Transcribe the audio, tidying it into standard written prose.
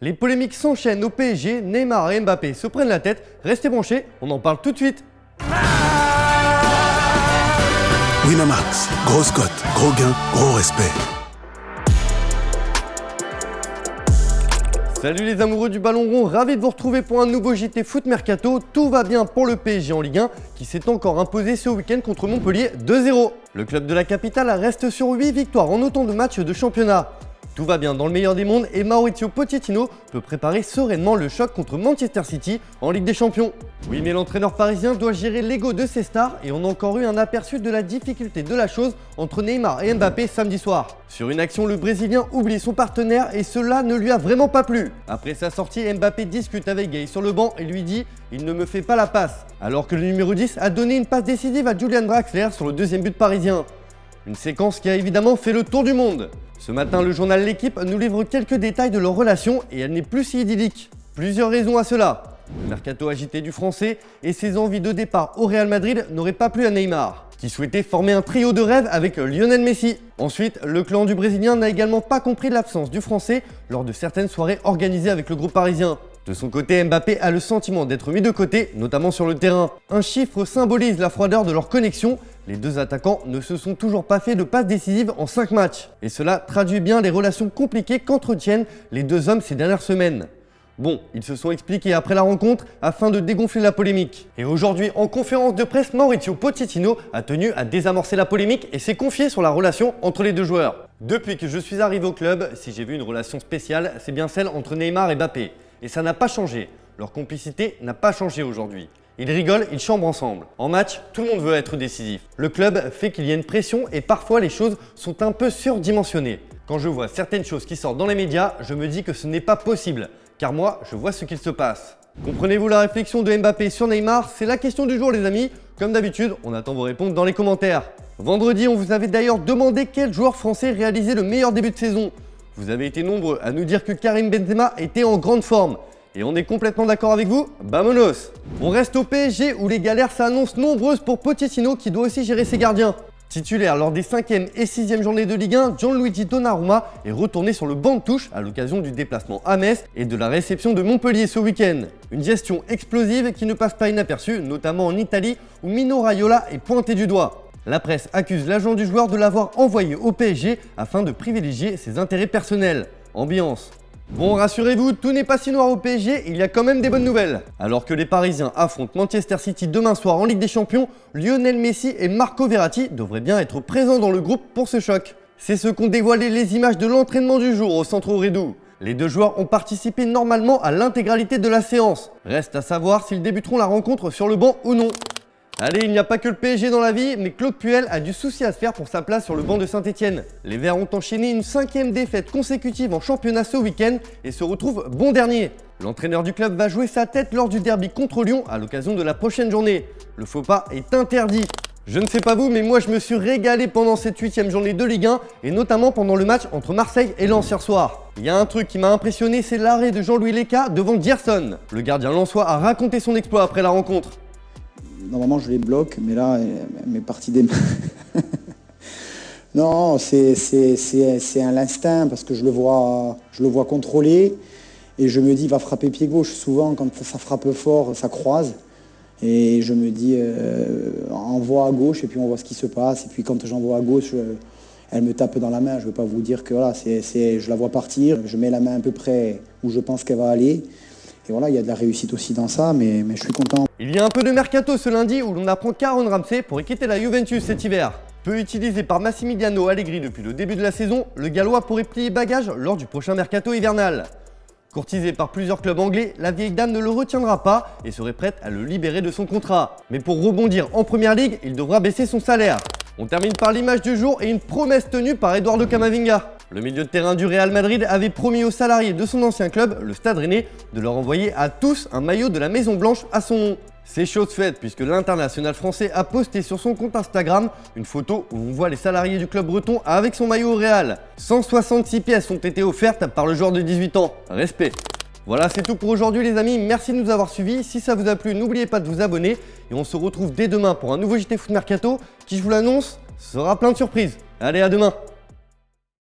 Les polémiques s'enchaînent au PSG, Neymar et Mbappé se prennent la tête. Restez branchés, on en parle tout de suite. Winamax, grosse cote, gros gain, gros respect. Salut les amoureux du ballon rond, ravi de vous retrouver pour un nouveau JT Foot Mercato. Tout va bien pour le PSG en Ligue 1 qui s'est encore imposé ce week-end contre Montpellier 2-0. Le club de la capitale reste sur 8 victoires en autant de matchs de championnat. Tout va bien dans le meilleur des mondes et Mauricio Pochettino peut préparer sereinement le choc contre Manchester City en Ligue des Champions. Oui, mais l'entraîneur parisien doit gérer l'ego de ses stars et on a encore eu un aperçu de la difficulté de la chose entre Neymar et Mbappé samedi soir. Sur une action, le Brésilien oublie son partenaire et cela ne lui a vraiment pas plu. Après sa sortie, Mbappé discute avec Gay sur le banc et lui dit « Il ne me fait pas la passe », alors que le numéro 10 a donné une passe décisive à Julian Draxler sur le deuxième but parisien. Une séquence qui a évidemment fait le tour du monde. Ce matin, le journal L'Équipe nous livre quelques détails de leur relation et elle n'est plus si idyllique. Plusieurs raisons à cela. Le mercato agité du français et ses envies de départ au Real Madrid n'auraient pas plu à Neymar, qui souhaitait former un trio de rêve avec Lionel Messi. Ensuite, le clan du Brésilien n'a également pas compris l'absence du français lors de certaines soirées organisées avec le groupe parisien. De son côté, Mbappé a le sentiment d'être mis de côté, notamment sur le terrain. Un chiffre symbolise la froideur de leur connexion. Les deux attaquants ne se sont toujours pas fait de passes décisives en 5 matchs. Et cela traduit bien les relations compliquées qu'entretiennent les deux hommes ces dernières semaines. Bon, ils se sont expliqués après la rencontre afin de dégonfler la polémique. Et aujourd'hui, en conférence de presse, Mauricio Pochettino a tenu à désamorcer la polémique et s'est confié sur la relation entre les deux joueurs. Depuis que je suis arrivé au club, si j'ai vu une relation spéciale, c'est bien celle entre Neymar et Mbappé. Et ça n'a pas changé. Leur complicité n'a pas changé aujourd'hui. Ils rigolent, ils chambrent ensemble. En match, tout le monde veut être décisif. Le club fait qu'il y a une pression et parfois les choses sont un peu surdimensionnées. Quand je vois certaines choses qui sortent dans les médias, je me dis que ce n'est pas possible. Car moi, je vois ce qu'il se passe. Comprenez-vous la réflexion de Mbappé sur Neymar? C'est la question du jour les amis. Comme d'habitude, on attend vos réponses dans les commentaires. Vendredi, on vous avait d'ailleurs demandé quel joueur français réalisait le meilleur début de saison. Vous avez été nombreux à nous dire que Karim Benzema était en grande forme. Et on est complètement d'accord avec vous? Vamonos! On reste au PSG où les galères s'annoncent nombreuses pour Pochettino qui doit aussi gérer ses gardiens. Titulaire lors des 5e et 6e journées de Ligue 1, Gianluigi Donnarumma est retourné sur le banc de touche à l'occasion du déplacement à Metz et de la réception de Montpellier ce week-end. Une gestion explosive qui ne passe pas inaperçue, notamment en Italie où Mino Raiola est pointé du doigt. La presse accuse l'agent du joueur de l'avoir envoyé au PSG afin de privilégier ses intérêts personnels. Ambiance. Bon, rassurez-vous, tout n'est pas si noir au PSG, il y a quand même des bonnes nouvelles. Alors que les Parisiens affrontent Manchester City demain soir en Ligue des Champions, Lionel Messi et Marco Verratti devraient bien être présents dans le groupe pour ce choc. C'est ce qu'ont dévoilé les images de l'entraînement du jour au Centre Redou. Les deux joueurs ont participé normalement à l'intégralité de la séance. Reste à savoir s'ils débuteront la rencontre sur le banc ou non. Allez, il n'y a pas que le PSG dans la vie, mais Claude Puel a du souci à se faire pour sa place sur le banc de Saint-Etienne. Les Verts ont enchaîné une 5e défaite consécutive en championnat ce week-end et se retrouvent bon dernier. L'entraîneur du club va jouer sa tête lors du derby contre Lyon à l'occasion de la prochaine journée. Le faux pas est interdit. Je ne sais pas vous, mais moi je me suis régalé pendant cette 8e journée de Ligue 1 et notamment pendant le match entre Marseille et Lens hier soir. Il y a un truc qui m'a impressionné, c'est l'arrêt de Jean-Louis Léca devant Gerson. Le gardien lensois a raconté son exploit après la rencontre. Normalement, je les bloque, mais là, elle m'est partie des mains. Non, c'est un l'instinct, parce que je le vois contrôler, et je me dis, il va frapper pied gauche. Souvent, quand ça frappe fort, ça croise, et je me dis, envoie à gauche, et puis on voit ce qui se passe. Et puis quand j'envoie à gauche, elle me tape dans la main. Je ne veux pas vous dire que voilà, je la vois partir, je mets la main à peu près où je pense qu'elle va aller. Et voilà, il y a de la réussite aussi dans ça, mais je suis content. Il y a un peu de mercato ce lundi où l'on apprend qu'Aaron Ramsey pourrait quitter la Juventus cet hiver. Peu utilisé par Massimiliano Allegri depuis le début de la saison, le Gallois pourrait plier bagage lors du prochain mercato hivernal. Courtisé par plusieurs clubs anglais, la vieille dame ne le retiendra pas et serait prête à le libérer de son contrat. Mais pour rebondir en première ligue, il devra baisser son salaire. On termine par l'image du jour et une promesse tenue par Eduardo Camavinga. Le milieu de terrain du Real Madrid avait promis aux salariés de son ancien club, le Stade Rennais, de leur envoyer à tous un maillot de la Maison Blanche à son nom. C'est chose faite puisque l'international français a posté sur son compte Instagram une photo où on voit les salariés du club breton avec son maillot au Real. 166 pièces ont été offertes par le joueur de 18 ans. Respect. Voilà, c'est tout pour aujourd'hui les amis, merci de nous avoir suivis. Si ça vous a plu, n'oubliez pas de vous abonner et on se retrouve dès demain pour un nouveau JT Foot Mercato qui, je vous l'annonce, sera plein de surprises. Allez, à demain.